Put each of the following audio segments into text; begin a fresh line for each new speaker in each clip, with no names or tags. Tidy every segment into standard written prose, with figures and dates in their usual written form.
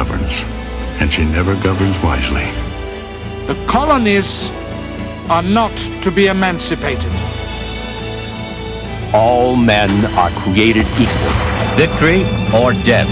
governs, and she never governs wisely.
The colonies are not to be emancipated.
All men are created equal. Victory or death.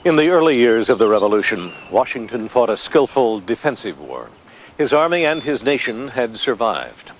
In the early years of the Revolution, Washington fought a skillful defensive war. His army and his nation had survived.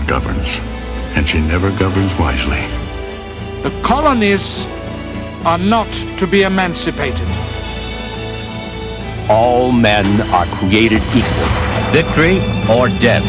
Governs, and she never governs wisely.
The colonies are not to be emancipated.
All men are created equal. Victory or death.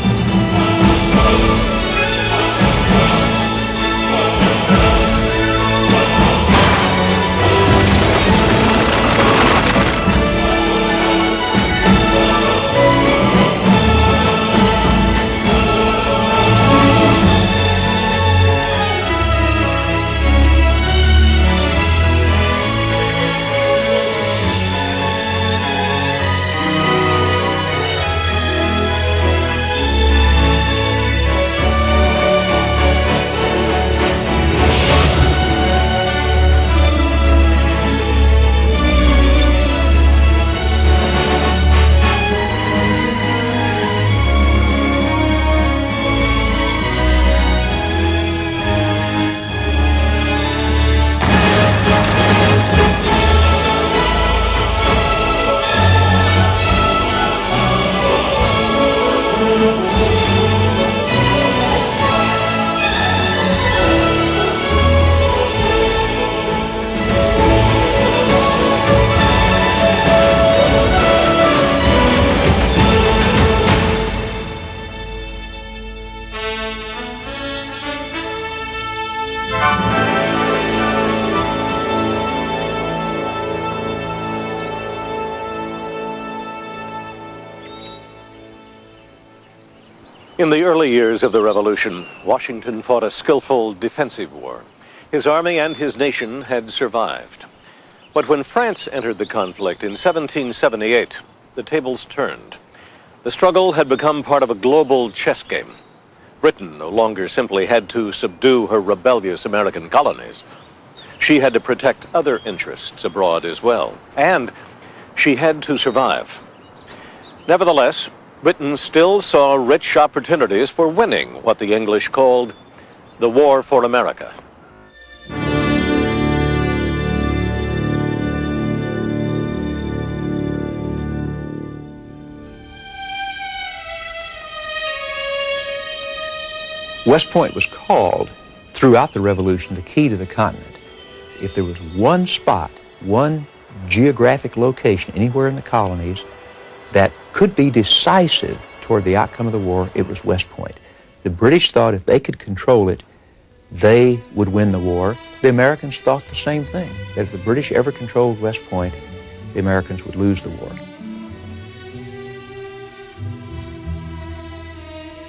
In the early years of the Revolution, Washington fought a skillful defensive war. His army and his nation had survived. But when France entered the conflict in 1778, the tables turned. The struggle had become part of a global chess game. Britain no longer simply had to subdue her rebellious American colonies. She had to protect other interests abroad as well, and she had to survive. Nevertheless, Britain still saw rich opportunities for winning what the English called the War for America.
West Point was called, throughout the Revolution, the key to the continent. If there was one spot, one geographic location anywhere in the colonies that could be decisive toward the outcome of the war, it was West Point. The British thought if they could control it, they would win the war. The Americans thought the same thing, that if the British ever controlled West Point, the Americans would lose the war.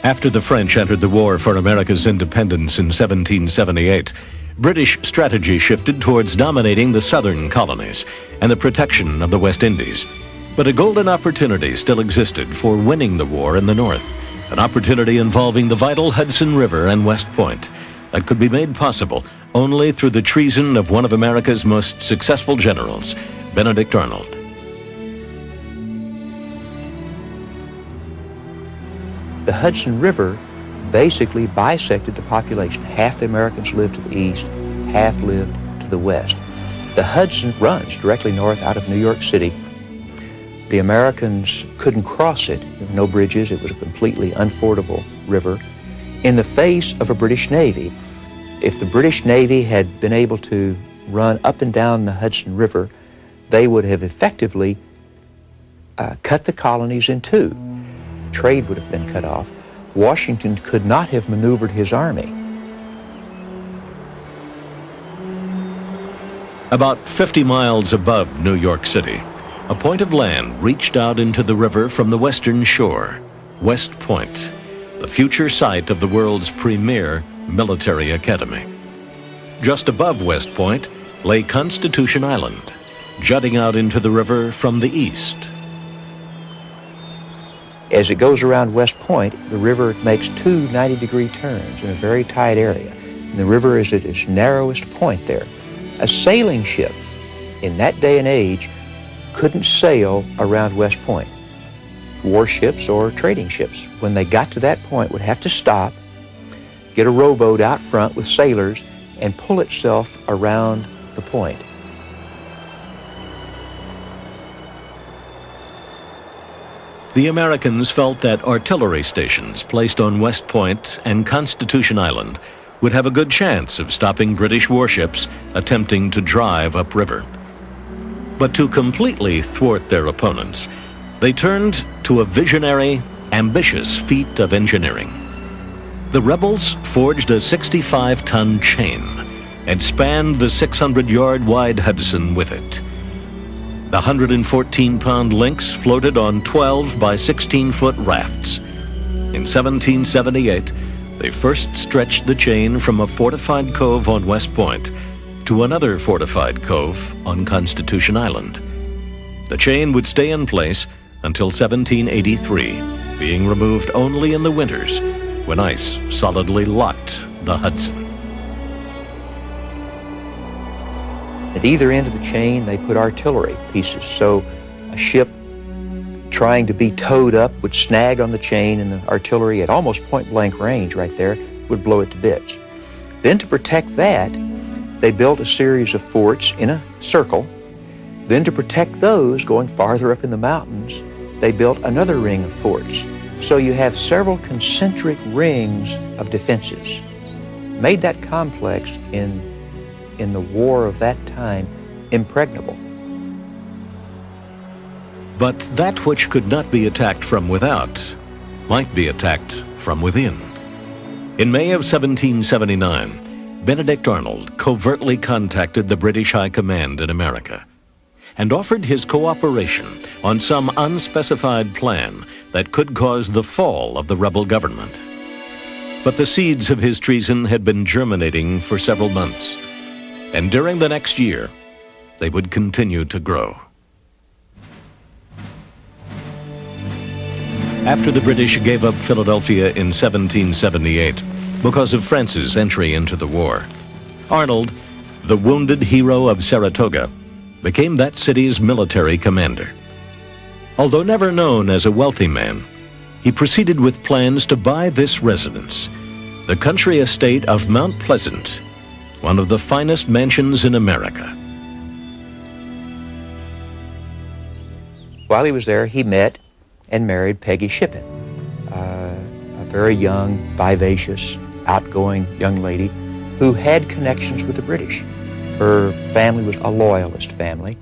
After the French entered the war for America's independence in 1778, British strategy shifted towards dominating the southern colonies and the protection of the West Indies. But a golden opportunity still existed for winning the war in the north, an opportunity involving the vital Hudson River and West Point that could be made possible only through the treason of one of America's most successful generals, Benedict Arnold.
The Hudson River basically bisected the population. Half the Americans lived to the east, half lived to the west. The Hudson runs directly north out of New York City. The Americans couldn't cross it. There were no bridges. It was a completely unfordable river. In the face of a British Navy, if the British Navy had been able to run up and down the Hudson River, they would have effectively cut the colonies in two. Trade would have been cut off. Washington could not have maneuvered his army.
About 50 miles above New York City, a point of land reached out into the river from the western shore, West Point, the future site of the world's premier military academy. Just above West Point lay Constitution Island, jutting out into the river from the east.
As it goes around West Point, the river makes two 90-degree turns in a very tight area. And the river is at its narrowest point there. A sailing ship in that day and age couldn't sail around West Point. Warships or trading ships, when they got to that point, would have to stop, get a rowboat out front with sailors, and pull itself around the point.
The Americans felt that artillery stations placed on West Point and Constitution Island would have a good chance of stopping British warships attempting to drive upriver. But to completely thwart their opponents, they turned to a visionary, ambitious feat of engineering. The rebels forged a 65-ton chain and spanned the 600-yard-wide Hudson with it. The 114-pound links floated on 12 by 16-foot rafts. In 1778, they first stretched the chain from a fortified cove on West Point to another fortified cove on Constitution Island. The chain would stay in place until 1783, being removed only in the winters when ice solidly locked the Hudson.
At either end of the chain, they put artillery pieces, so a ship trying to be towed up would snag on the chain, and the artillery at almost point-blank range right there would blow it to bits. Then to protect that, they built a series of forts in a circle. Then to protect those going farther up in the mountains, they built another ring of forts. So you have several concentric rings of defenses. Made that complex in the war of that time impregnable.
But that which could not be attacked from without might be attacked from within. In May of 1779, Benedict Arnold covertly contacted the British High Command in America and offered his cooperation on some unspecified plan that could cause the fall of the rebel government. But the seeds of his treason had been germinating for several months, and during the next year, they would continue to grow. After the British gave up Philadelphia in 1778 because of France's entry into the war, Arnold, the wounded hero of Saratoga, became that city's military commander. Although never known as a wealthy man, he proceeded with plans to buy this residence, the country estate of Mount Pleasant, one of the finest mansions in America.
While he was there, he met and married Peggy Shippen, a very young, vivacious, outgoing young lady who had connections with the British. Her family was a loyalist family.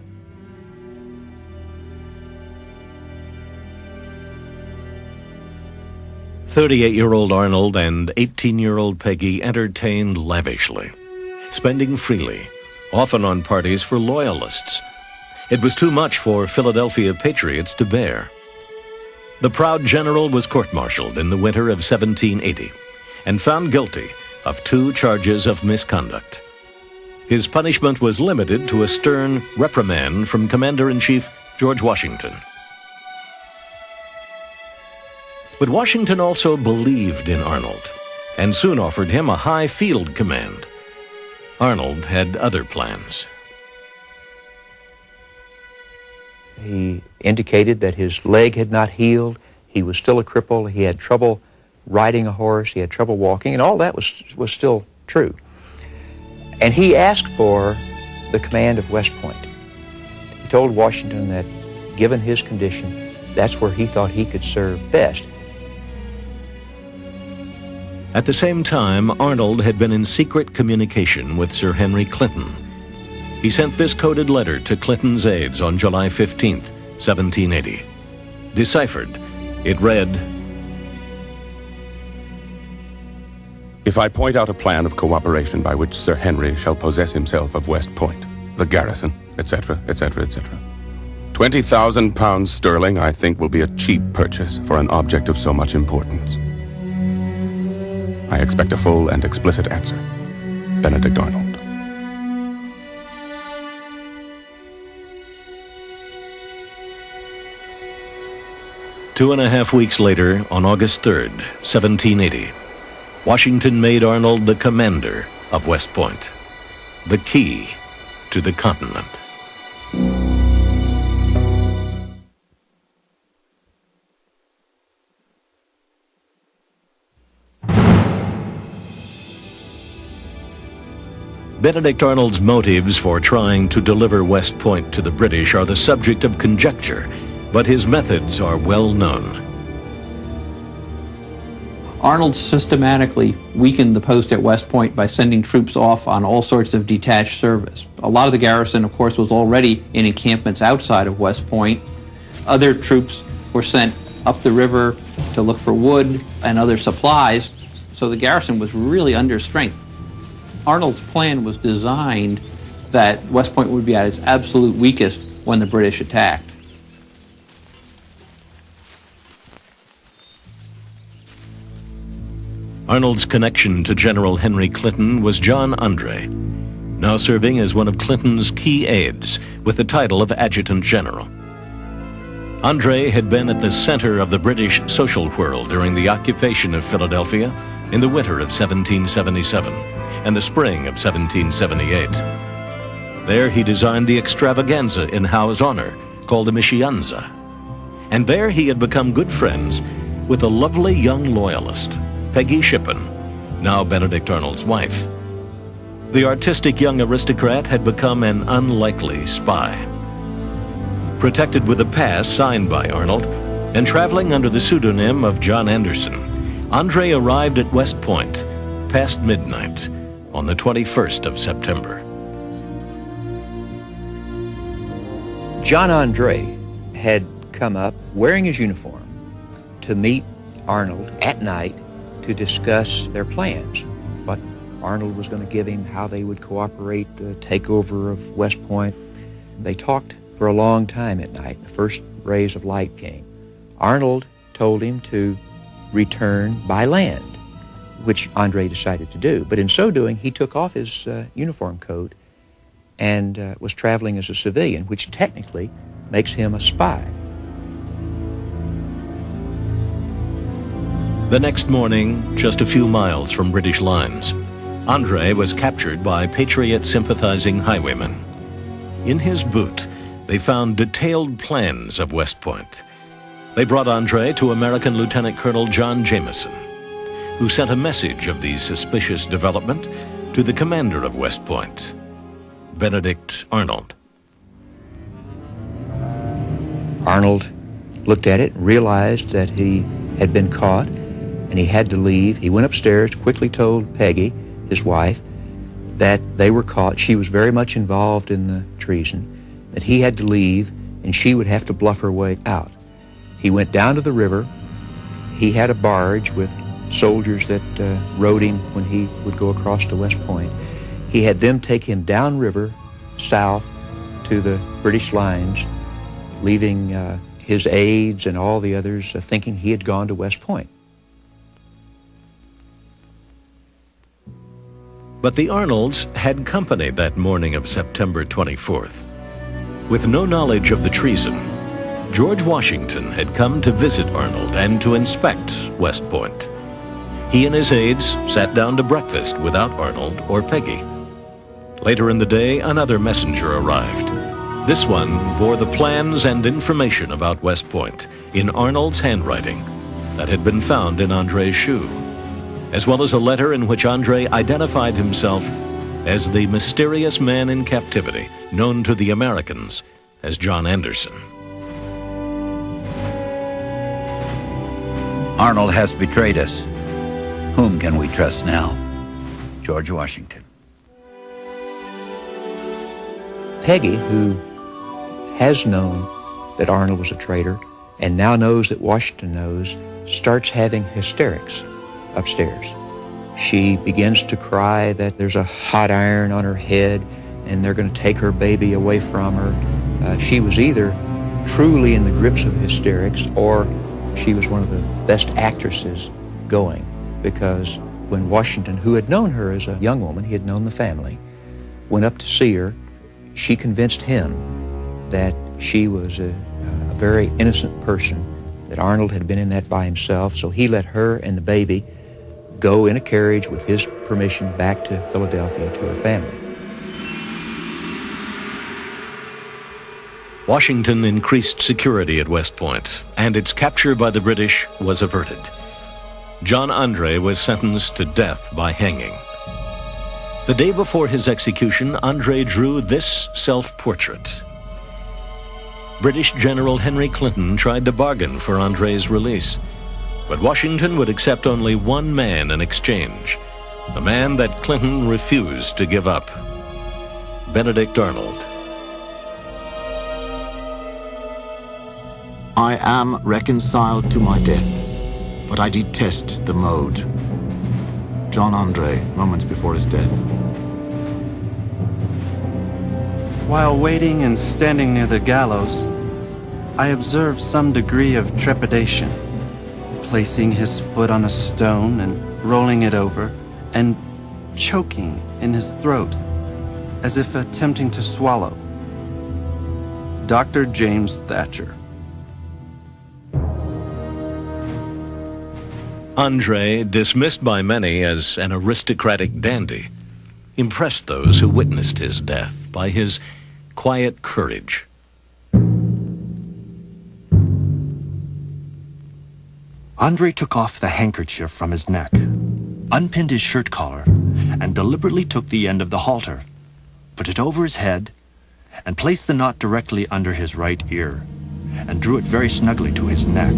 "38-year-old Arnold and 18-year-old Peggy entertained lavishly, spending freely, often on parties for loyalists. It was too much for Philadelphia patriots to bear. The proud general was court-martialed in the winter of 1780 and found guilty of 2 charges of misconduct. His punishment was limited to a stern reprimand from Commander-in-Chief George Washington. But Washington also believed in Arnold and soon offered him a high field command. Arnold had other plans.
He indicated that his leg had not healed. He was still a cripple. He had trouble riding a horse. He had trouble walking, and all that was still true. And he asked for the command of West Point. He told Washington that, given his condition, that's where he thought he could serve best.
At the same time, Arnold had been in secret communication with Sir Henry Clinton. He sent this coded letter to Clinton's aides on July 15, 1780. Deciphered, it read,
"If I point out a plan of cooperation by which Sir Henry shall possess himself of West Point, the garrison, etc., etc., etc., 20,000 pounds sterling, I think, will be a cheap purchase for an object of so much importance. I expect a full and explicit answer. Benedict Arnold."
Two and a half weeks later, on August 3rd, 1780, Washington made Arnold the commander of West Point, the key to the continent. Benedict Arnold's motives for trying to deliver West Point to the British are the subject of conjecture, but his methods are well known.
Arnold systematically weakened the post at West Point by sending troops off on all sorts of detached service. A lot of the garrison, of course, was already in encampments outside of West Point. Other troops were sent up the river to look for wood and other supplies, so the garrison was really under strength. Arnold's plan was designed that West Point would be at its absolute weakest when the British attacked.
Arnold's connection to General Henry Clinton was John Andre, now serving as one of Clinton's key aides with the title of Adjutant General. Andre had been at the center of the British social whirl during the occupation of Philadelphia in the winter of 1777 and the spring of 1778. There he designed the extravaganza in Howe's honor called the Mischianza. And there he had become good friends with a lovely young loyalist, Peggy Shippen, now Benedict Arnold's wife. The artistic young aristocrat had become an unlikely spy. Protected with a pass signed by Arnold and traveling under the pseudonym of John Anderson, Andre arrived at West Point past midnight on the 21st of September.
John Andre had come up wearing his uniform to meet Arnold at night to discuss their plans. What Arnold was going to give him, how they would cooperate, the takeover of West Point. They talked for a long time at night. The first rays of light came. Arnold told him to return by land, which Andre decided to do. But in so doing, he took off his uniform coat and was traveling as a civilian, which technically makes him a spy.
The next morning, just a few miles from British lines, Andre was captured by Patriot sympathizing highwaymen. In his boot, they found detailed plans of West Point. They brought Andre to American Lieutenant Colonel John Jameson, who sent a message of the suspicious development to the commander of West Point, Benedict Arnold.
Arnold looked at it and realized that he had been caught and he had to leave. He went upstairs, quickly told Peggy, his wife, that they were caught. She was very much involved in the treason, that he had to leave and she would have to bluff her way out. He went down to the river. He had a barge with soldiers that rowed him when he would go across to West Point. He had them take him downriver, south, to the British lines, leaving his aides and all the others thinking he had gone to West Point.
But the Arnolds had company that morning of September 24th. With no knowledge of the treason, George Washington had come to visit Arnold and to inspect West Point. He and his aides sat down to breakfast without Arnold or Peggy. Later in the day, another messenger arrived. This one bore the plans and information about West Point in Arnold's handwriting that had been found in Andre's shoe, as well as a letter in which Andre identified himself as the mysterious man in captivity known to the Americans as John Anderson.
Arnold has betrayed us. Whom can we trust now? George Washington.
Peggy, who has known that Arnold was a traitor and now knows that Washington knows, starts having hysterics upstairs. She begins to cry that there's a hot iron on her head and they're going to take her baby away from her. She was either truly in the grips of hysterics or she was one of the best actresses going, because when Washington, who had known her as a young woman, he had known the family, went up to see her, she convinced him that she was a very innocent person, that Arnold had been in that by himself, so he let her and the baby go in a carriage with his permission back to Philadelphia to her family.
Washington increased security at West Point, and its capture by the British was averted. John Andre was sentenced to death by hanging. The day before his execution, Andre drew this self-portrait. British General Henry Clinton tried to bargain for Andre's release, but Washington would accept only one man in exchange, a man that Clinton refused to give up, Benedict Arnold.
I am reconciled to my death, but I detest the mode. John Andre, moments before his death.
While waiting and standing near the gallows, I observed some degree of trepidation, placing his foot on a stone and rolling it over, and choking in his throat, as if attempting to swallow. Dr. James Thatcher.
Andre, dismissed by many as an aristocratic dandy, impressed those who witnessed his death by his quiet courage.
Andre took off the handkerchief from his neck, unpinned his shirt collar, and deliberately took the end of the halter, put it over his head, and placed the knot directly under his right ear, and drew it very snugly to his neck.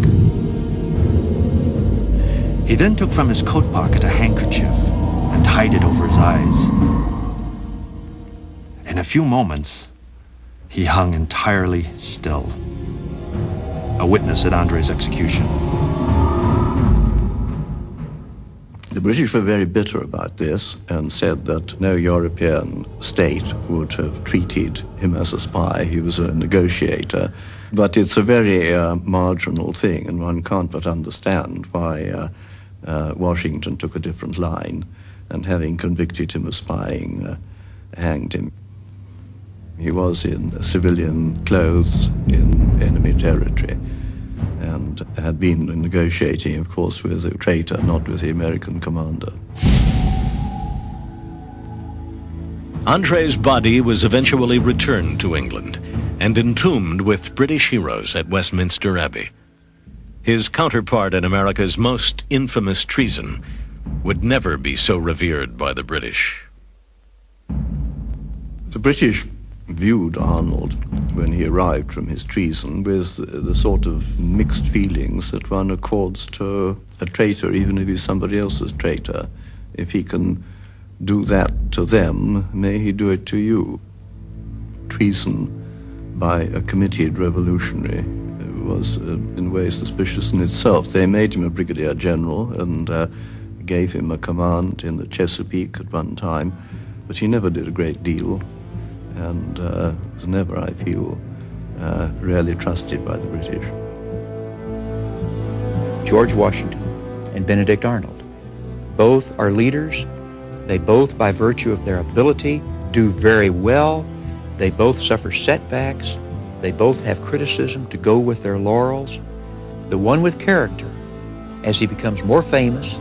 He then took from his coat pocket a handkerchief and tied it over his eyes. In a few moments, he hung entirely still, a witness at Andre's execution.
The British were very bitter about this and said that no European state would have treated him as a spy. He was a negotiator. But it's a very marginal thing, and one can't but understand why Washington took a different line, and having convicted him of spying, hanged him. He was in civilian clothes in enemy territory, and had been negotiating, of course, with a traitor, not with the American commander.
André's body was eventually returned to England and entombed with British heroes at Westminster Abbey. His counterpart in America's most infamous treason would never be so revered by the British.
The British viewed Arnold, when he arrived from his treason, with the sort of mixed feelings that one accords to a traitor, even if he's somebody else's traitor. If he can do that to them, may he do it to you. Treason by a committed revolutionary was in a way suspicious in itself. They made him a brigadier general and gave him a command in the Chesapeake at one time, but he never did a great deal, and was never, I feel, really trusted by the British.
George Washington and Benedict Arnold. Both are leaders. They both, by virtue of their ability, do very well. They both suffer setbacks. They both have criticism to go with their laurels. The one with character, as he becomes more famous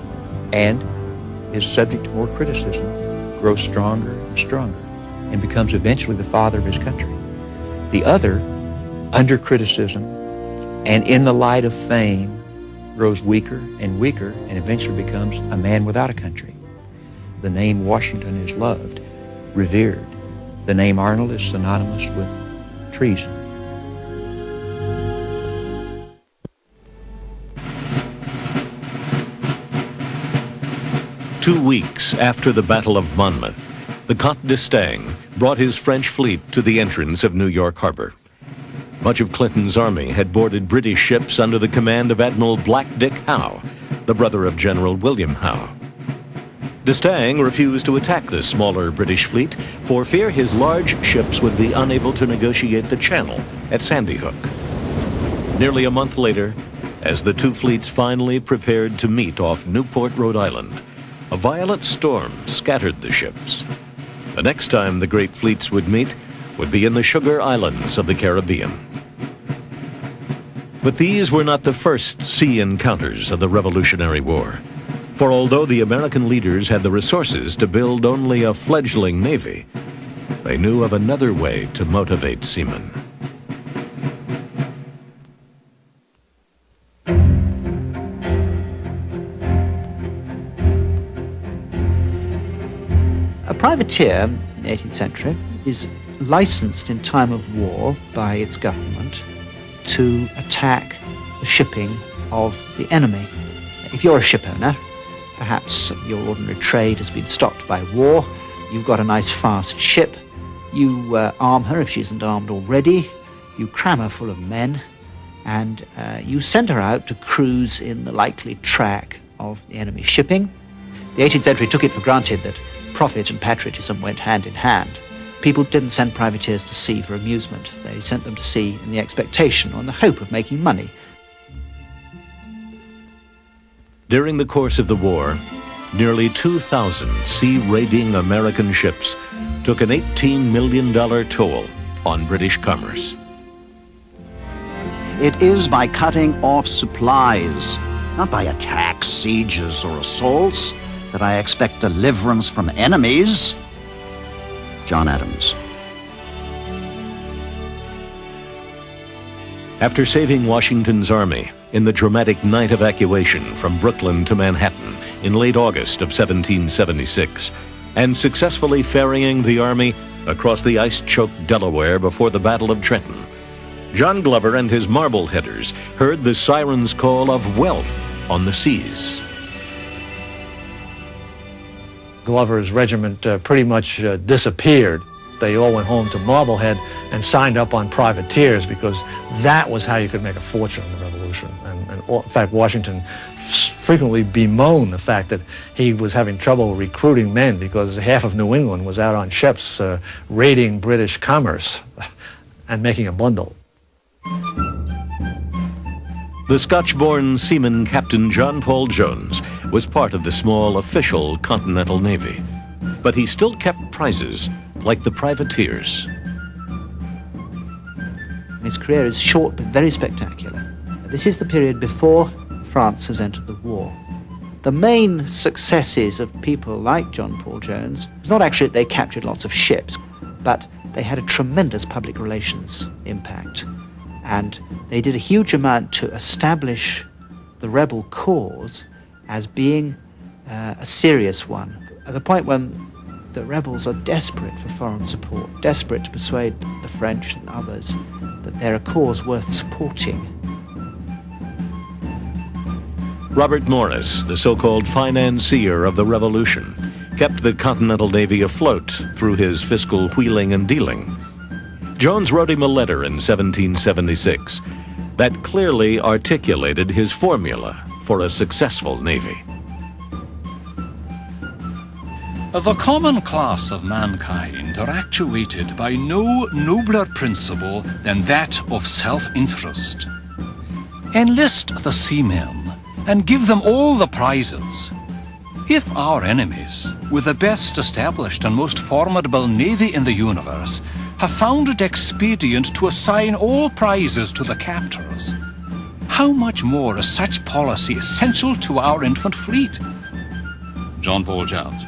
and is subject to more criticism, grows stronger and stronger and becomes eventually the father of his country. The other, under criticism and in the light of fame, grows weaker and weaker and eventually becomes a man without a country. The name Washington is loved, revered. The name Arnold is synonymous with treason.
Two weeks after the Battle of Monmouth, the Comte d'Estaing brought his French fleet to the entrance of New York Harbor. Much of Clinton's army had boarded British ships under the command of Admiral Black Dick Howe, the brother of General William Howe. D'Estaing refused to attack the smaller British fleet for fear his large ships would be unable to negotiate the channel at Sandy Hook. Nearly a month later, as the two fleets finally prepared to meet off Newport, Rhode Island, a violent storm scattered the ships. The next time the great fleets would meet would be in the Sugar Islands of the Caribbean. But these were not the first sea encounters of the Revolutionary War. For although the American leaders had the resources to build only a fledgling navy, they knew of another way to motivate seamen.
A privateer in the 18th century is licensed in time of war by its government to attack the shipping of the enemy. If you're a ship owner, perhaps your ordinary trade has been stopped by war, you've got a nice fast ship, you arm her if she isn't armed already, you cram her full of men, and you send her out to cruise in the likely track of the enemy shipping. The 18th century took it for granted that profit and patriotism went hand in hand. People didn't send privateers to sea for amusement. They sent them to sea in the expectation or in the hope of making money.
During the course of the war, nearly 2,000 sea-raiding American ships took an $18 million toll on British commerce.
It is by cutting off supplies, not by attacks, sieges, or assaults, that I expect deliverance from enemies. John Adams.
After saving Washington's army in the dramatic night evacuation from Brooklyn to Manhattan in late August of 1776, and successfully ferrying the army across the ice-choked Delaware before the Battle of Trenton, John Glover and his Marbleheaders heard the siren's call of wealth on the seas.
Glover's regiment pretty much disappeared. They all went home to Marblehead and signed up on privateers because that was how you could make a fortune in the Revolution. And in fact, Washington frequently bemoaned the fact that he was having trouble recruiting men because half of New England was out on ships raiding British commerce and making a bundle.
The Scotch-born seaman Captain John Paul Jones was part of the small official Continental Navy, but he still kept prizes like the privateers.
His career is short but very spectacular. This is the period before France has entered the war. The main successes of people like John Paul Jones was not actually that they captured lots of ships, but they had a tremendous public relations impact. And they did a huge amount to establish the rebel cause as being a serious one, at the point when the rebels are desperate for foreign support, desperate to persuade the French and others that they're a cause worth supporting.
Robert Morris, the so-called financier of the Revolution, kept the Continental Navy afloat through his fiscal wheeling and dealing. Jones wrote him a letter in 1776 that clearly articulated his formula for a successful navy.
The common class of mankind are actuated by no nobler principle than that of self-interest. Enlist the seamen and give them all the prizes. If our enemies, with the best established and most formidable navy in the universe, have found it expedient to assign all prizes to the captors, how much more is such policy essential to our infant fleet? John Paul Jones.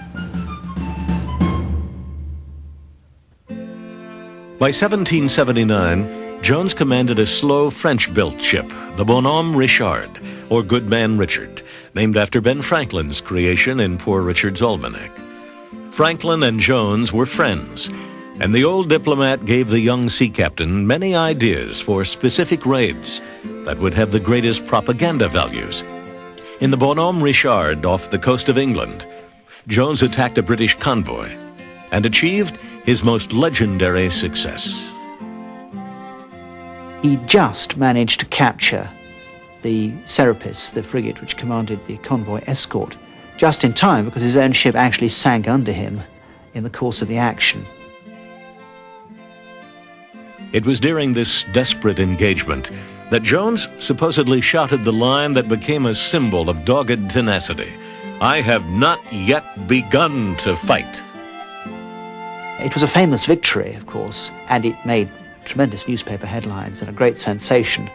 By 1779, Jones commanded a slow French-built ship, the Bonhomme Richard, or Goodman Richard, named after Ben Franklin's creation in Poor Richard's Almanac. Franklin and Jones were friends, and the old diplomat gave the young sea captain many ideas for specific raids that would have the greatest propaganda values. In the Bonhomme Richard off the coast of England, Jones attacked a British convoy and achieved his most legendary success.
He just managed to capture the Serapis, the frigate which commanded the convoy escort, just in time because his own ship actually sank under him in the course of the action.
It was during this desperate engagement that Jones supposedly shouted the line that became a symbol of dogged tenacity: "I have not yet begun to fight."
It was a famous victory, of course, and it made tremendous newspaper headlines and a great sensation.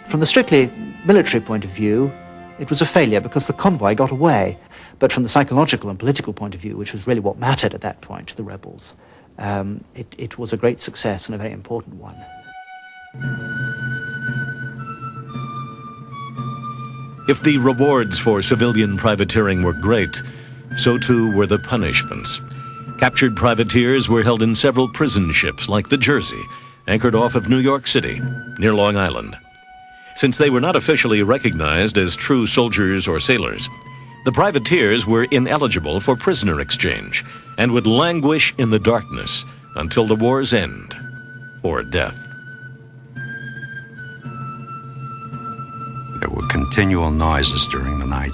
From the strictly military point of view, it was a failure because the convoy got away. But from the psychological and political point of view, which was really what mattered at that point to the rebels, it was a great success and a very important one.
If the rewards for civilian privateering were great, so too were the punishments. Captured privateers were held in several prison ships like the Jersey, anchored off of New York City, near Long Island. Since they were not officially recognized as true soldiers or sailors, the privateers were ineligible for prisoner exchange and would languish in the darkness until the war's end or death.
There were continual noises during the night,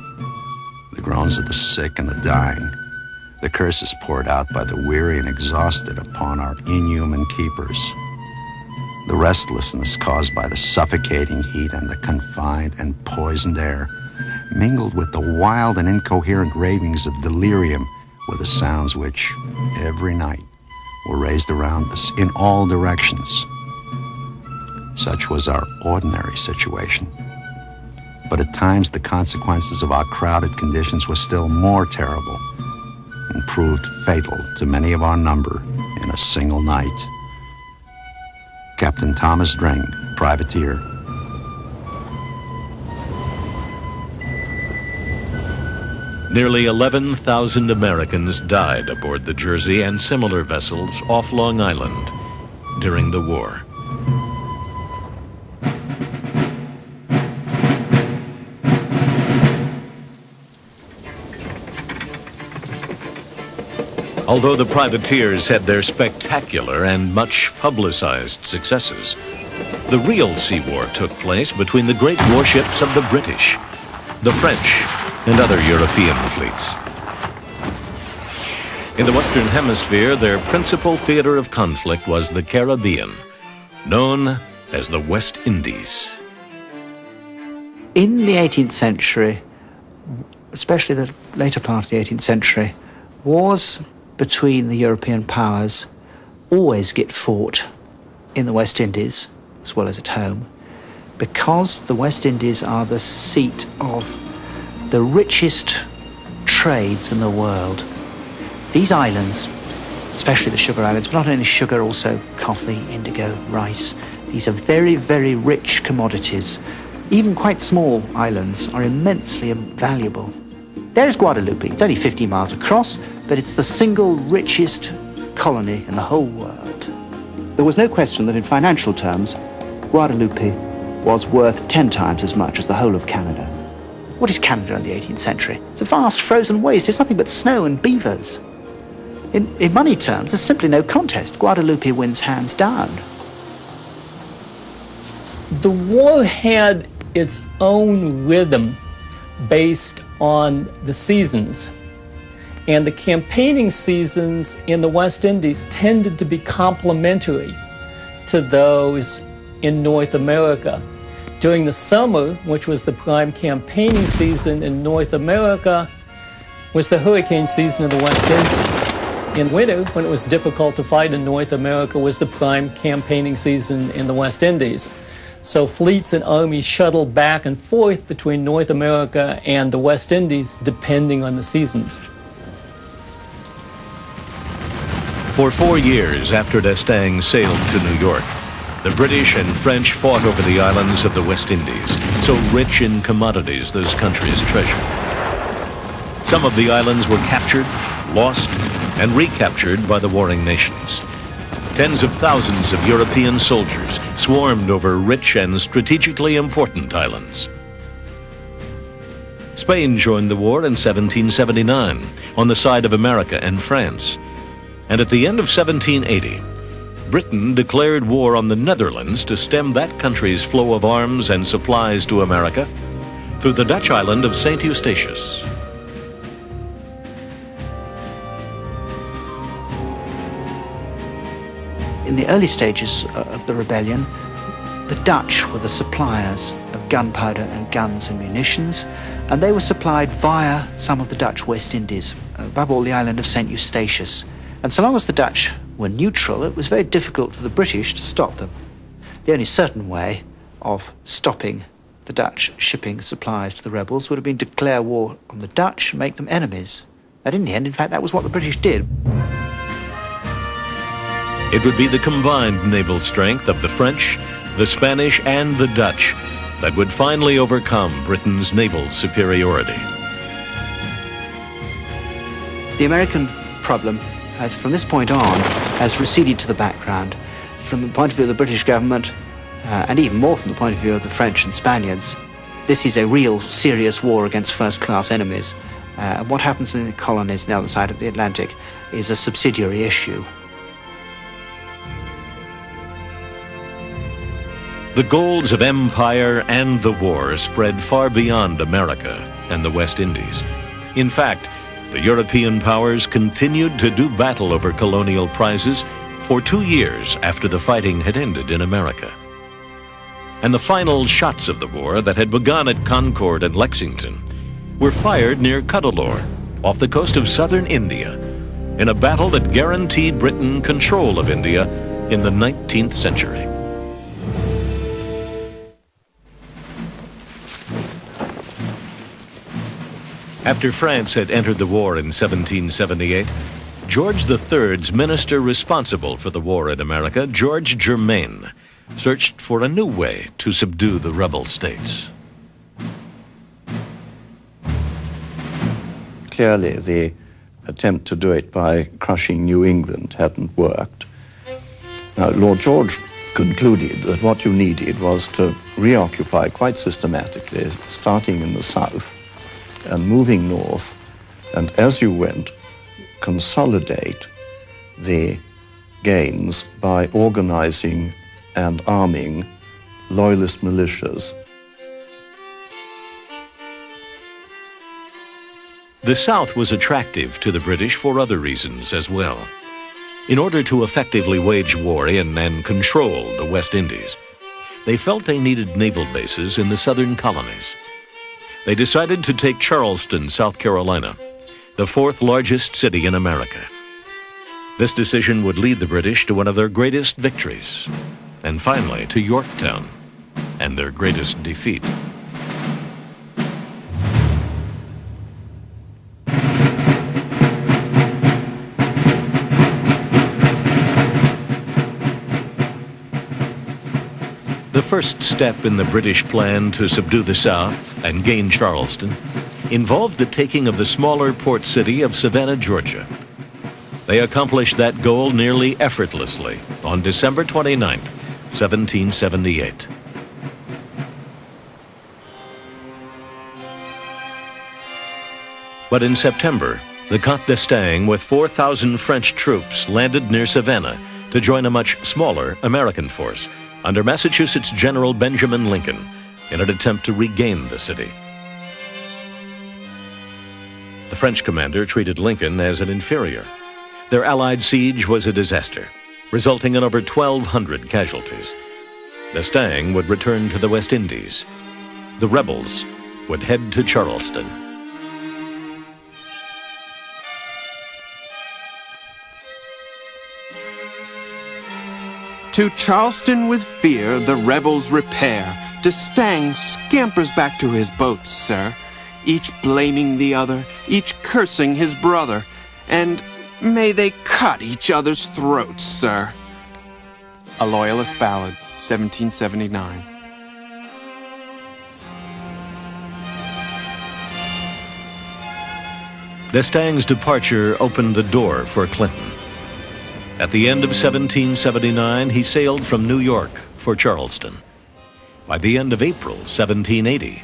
the groans of the sick and the dying, the curses poured out by the weary and exhausted upon our inhuman keepers, the restlessness caused by the suffocating heat and the confined and poisoned air, mingled with the wild and incoherent ravings of delirium, were the sounds which, every night, were raised around us in all directions. Such was our ordinary situation. But at times the consequences of our crowded conditions were still more terrible and proved fatal to many of our number in a single night. Captain Thomas Dring, privateer.
Nearly 11,000 Americans died aboard the Jersey and similar vessels off Long Island during the war. Although the privateers had their spectacular and much publicized successes, the real sea war took place between the great warships of the British, the French, and other European fleets. In the Western Hemisphere, their principal theater of conflict was the Caribbean, known as the West Indies.
In the 18th century, especially the later part of the 18th century, wars between the European powers always get fought in the West Indies, as well as at home, because the West Indies are the seat of the richest trades in the world. These islands, especially the sugar islands, but not only sugar, also coffee, indigo, rice, these are very, very rich commodities. Even quite small islands are immensely valuable. There's Guadeloupe. It's only 50 miles across, but it's the single richest colony in the whole world. There was no question that in financial terms, Guadeloupe was worth 10 times as much as the whole of Canada. What is Canada in the 18th century? It's a vast frozen waste. It's nothing but snow and beavers. In money terms, there's simply no contest. Guadeloupe wins hands down.
The war had its own rhythm based on the seasons. And the campaigning seasons in the West Indies tended to be complementary to those in North America. During the summer, which was the prime campaigning season in North America, was the hurricane season of the West Indies. In winter, when it was difficult to fight in North America, was the prime campaigning season in the West Indies. So fleets and armies shuttled back and forth between North America and the West Indies, depending on the seasons.
For 4 years after d'Estaing sailed to New York, the British and French fought over the islands of the West Indies, so rich in commodities those countries treasured. Some of the islands were captured, lost, and recaptured by the warring nations. Tens of thousands of European soldiers swarmed over rich and strategically important islands. Spain joined the war in 1779 on the side of America and France. And at the end of 1780, Britain declared war on the Netherlands to stem that country's flow of arms and supplies to America through the Dutch island of St. Eustatius.
In the early stages of the rebellion, the Dutch were the suppliers of gunpowder and guns and munitions, and they were supplied via some of the Dutch West Indies, above all the island of St. Eustatius. And so long as the Dutch were neutral, it was very difficult for the British to stop them. The only certain way of stopping the Dutch shipping supplies to the rebels would have been to declare war on the Dutch and make them enemies. And in the end, in fact, that was what the British did.
It would be the combined naval strength of the French, the Spanish, and the Dutch that would finally overcome Britain's naval superiority.
The American problem has, from this point on, has receded to the background. From the point of view of the British government, and even more from the point of view of the French and Spaniards, this is a real serious war against first-class enemies. And what happens in the colonies on the other side of the Atlantic is a subsidiary issue.
The goals of empire and the war spread far beyond America and the West Indies. In fact, the European powers continued to do battle over colonial prizes for 2 years after the fighting had ended in America. And the final shots of the war that had begun at Concord and Lexington were fired near Cuddalore, off the coast of southern India, in a battle that guaranteed Britain control of India in the 19th century. After France had entered the war in 1778, George III's minister responsible for the war in America, George Germain, searched for a new way to subdue the rebel states.
Clearly, the attempt to do it by crushing New England hadn't worked. Now, Lord George concluded that what you needed was to reoccupy quite systematically, starting in the south and moving north, and as you went, consolidate the gains by organizing and arming loyalist militias.
The South was attractive to the British for other reasons as well. In order to effectively wage war in and control the West Indies, they felt they needed naval bases in the southern colonies. They decided to take Charleston, South Carolina, the fourth largest city in America. This decision would lead the British to one of their greatest victories, and finally to Yorktown, and their greatest defeat. The first step in the British plan to subdue the South and gain Charleston involved the taking of the smaller port city of Savannah, Georgia. They accomplished that goal nearly effortlessly on December 29, 1778. But in September, the Comte d'Estaing with 4,000 French troops landed near Savannah to join a much smaller American force under Massachusetts General Benjamin Lincoln in an attempt to regain the city. The French commander treated Lincoln as an inferior. Their Allied siege was a disaster, resulting in over 1,200 casualties. D'Estaing would return to the West Indies. The rebels would head to Charleston.
To Charleston with fear the rebels repair. D'Estaing scampers back to his boats, sir, each blaming the other, each cursing his brother, and may they cut each other's throats, sir. A Loyalist Ballad, 1779.
D'Estaing's departure opened the door for Clinton. At the end of 1779, he sailed from New York for Charleston. By the end of April 1780,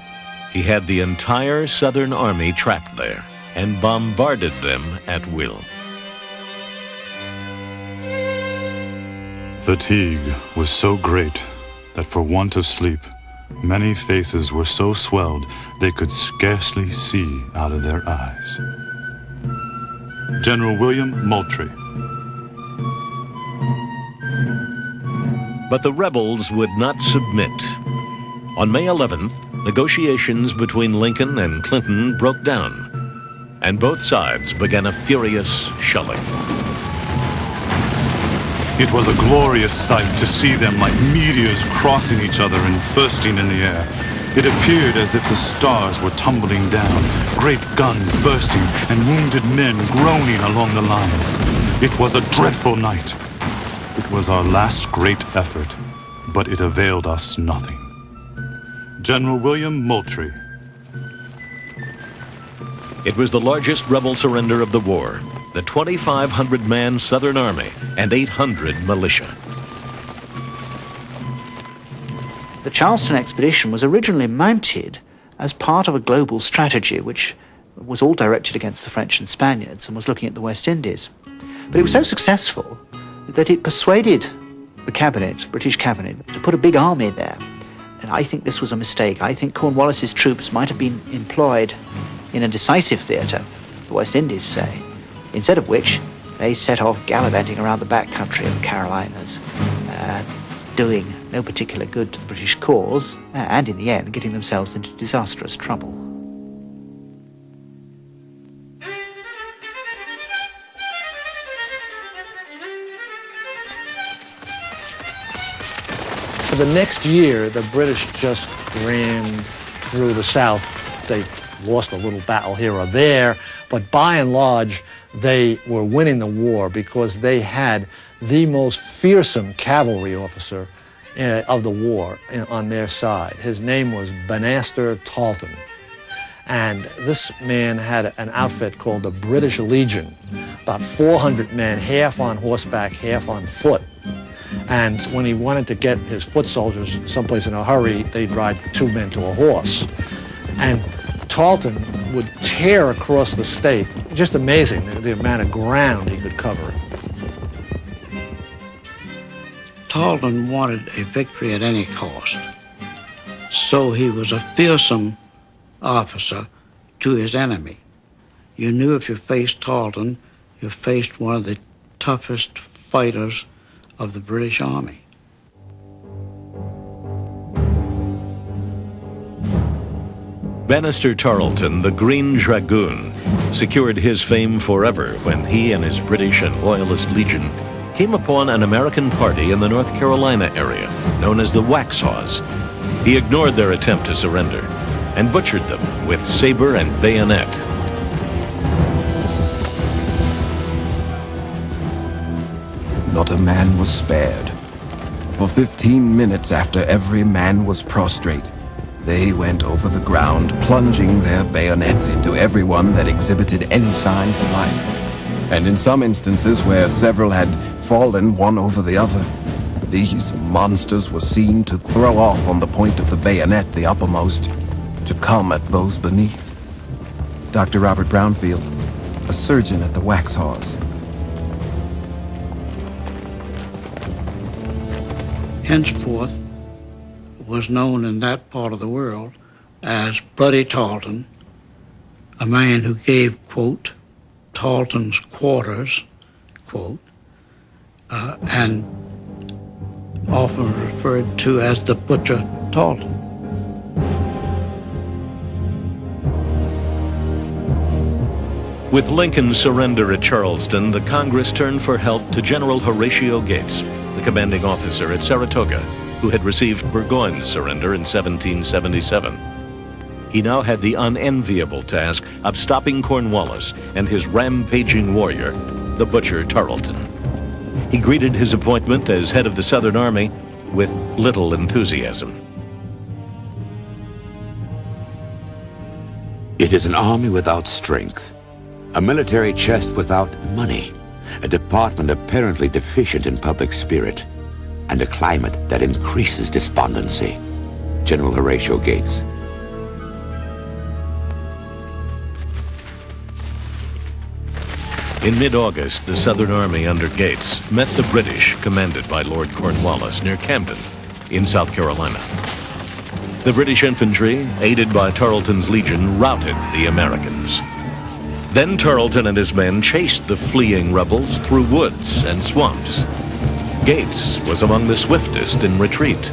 he had the entire Southern Army trapped there and bombarded them at will.
Fatigue was so great that for want of sleep, many faces were so swelled they could scarcely see out of their eyes. General William Moultrie.
But the rebels would not submit. On May 11th, negotiations between Lincoln and Clinton broke down, and both sides began a furious shelling.
It was a glorious sight to see them like meteors crossing each other and bursting in the air. It appeared as if the stars were tumbling down, great guns bursting, and wounded men groaning along the lines. It was a dreadful night. It was our last great effort, but it availed us nothing. General William Moultrie.
It was the largest rebel surrender of the war, the 2,500-man Southern Army and 800 militia.
The Charleston expedition was originally mounted as part of a global strategy which was all directed against the French and Spaniards and was looking at the West Indies. But it was so successful that it persuaded the cabinet, British cabinet, to put a big army there. And I think this was a mistake. I think Cornwallis's troops might have been employed in a decisive theatre, the West Indies say, instead of which they set off gallivanting around the back country of the Carolinas, doing no particular good to the British cause, and in the end getting themselves into disastrous trouble.
For the next year, the British just ran through the South. They lost a little battle here or there, but by and large, they were winning the war because they had the most fearsome cavalry officer of the war on their side. His name was Benedict Arnold. And this man had an outfit called the British Legion, about 400 men, half on horseback, half on foot. And when he wanted to get his foot soldiers someplace in a hurry, they'd ride 2 men to a horse. And Tarleton would tear across the state. Just amazing, the amount of ground he could cover.
Tarleton wanted a victory at any cost. So he was a fearsome officer to his enemy. You knew if you faced Tarleton, you faced one of the toughest fighters of the British Army.
Bannister Tarleton, the Green Dragoon, secured his fame forever when he and his British and Loyalist Legion came upon an American party in the North Carolina area known as the Waxhaws. He ignored their attempt to surrender and butchered them with saber and bayonet.
Not a man was spared. For 15 minutes after every man was prostrate, they went over the ground, plunging their bayonets into everyone that exhibited any signs of life. And in some instances where several had fallen one over the other, these monsters were seen to throw off on the point of the bayonet the uppermost, to come at those beneath. Dr. Robert Brownfield, a surgeon at the Waxhaws.
Henceforth was known in that part of the world as Buddy Tarleton, a man who gave, quote, Tarleton's quarters, quote, and often referred to as the Butcher Tarleton.
With Lincoln's surrender at Charleston, the Congress turned for help to General Horatio Gates, the commanding officer at Saratoga, who had received Burgoyne's surrender in 1777. He now had the unenviable task of stopping Cornwallis and his rampaging warrior, the Butcher Tarleton. He greeted his appointment as head of the Southern Army with little enthusiasm.
It is an army without strength, a military chest without money, a department apparently deficient in public spirit, and a climate that increases despondency. General Horatio Gates.
In mid-August, the Southern Army under Gates met the British, commanded by Lord Cornwallis, near Camden, in South Carolina. The British infantry, aided by Tarleton's legion, routed the Americans. Then Tarleton and his men chased the fleeing rebels through woods and swamps. Gates was among the swiftest in retreat.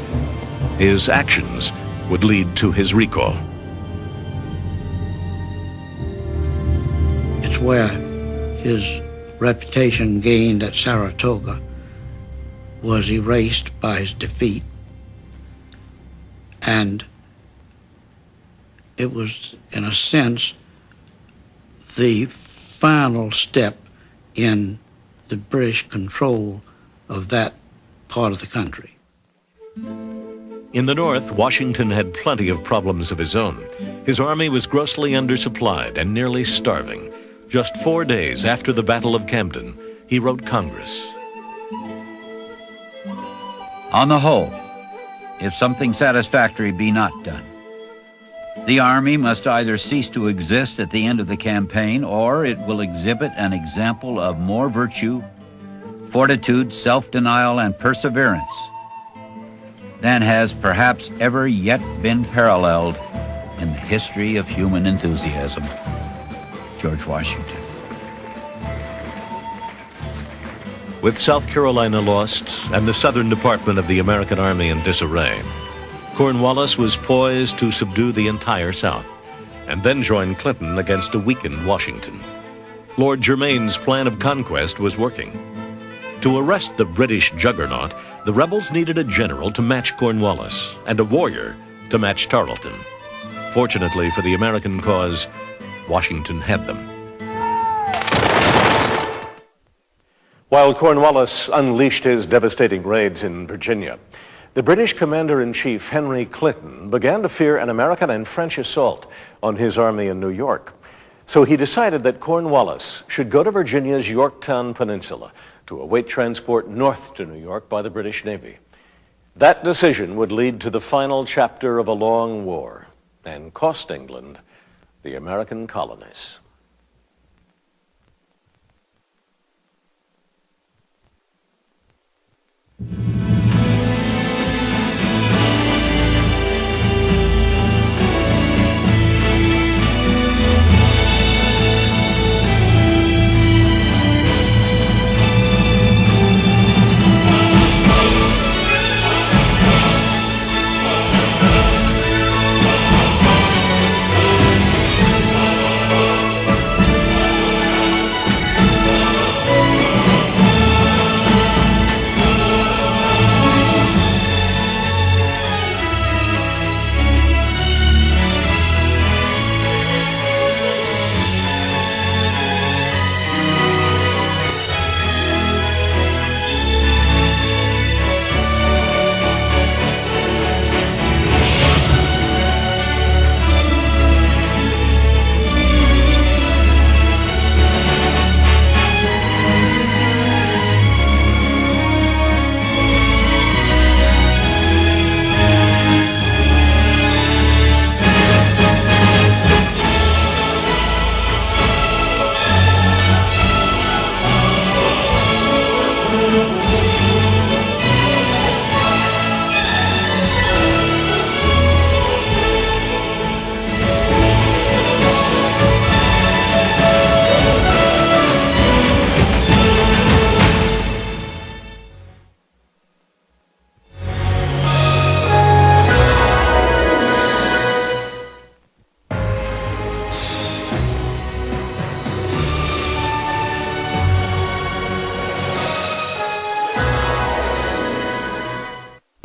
His actions would lead to his recall.
It's where his reputation gained at Saratoga was erased by his defeat. And it was, in a sense, the final step in the British control of that part of the country.
In the north, Washington had plenty of problems of his own. His army was grossly undersupplied and nearly starving. Just 4 days after the Battle of Camden, he wrote Congress.
On the whole, if something satisfactory be not done, the army must either cease to exist at the end of the campaign, or it will exhibit an example of more virtue, fortitude, self-denial, and perseverance than has perhaps ever yet been paralleled in the history of human enthusiasm. George Washington.
With South Carolina lost and the Southern Department of the American Army in disarray, Cornwallis was poised to subdue the entire South and then join Clinton against a weakened Washington. Lord Germain's plan of conquest was working. To arrest the British juggernaut, the rebels needed a general to match Cornwallis and a warrior to match Tarleton. Fortunately for the American cause, Washington had them.
While Cornwallis unleashed his devastating raids in Virginia, the British commander-in-chief Henry Clinton began to fear an American and French assault on his army in New York. So he decided that Cornwallis should go to Virginia's Yorktown Peninsula to await transport north to New York by the British Navy. That decision would lead to the final chapter of a long war and cost England the American colonies.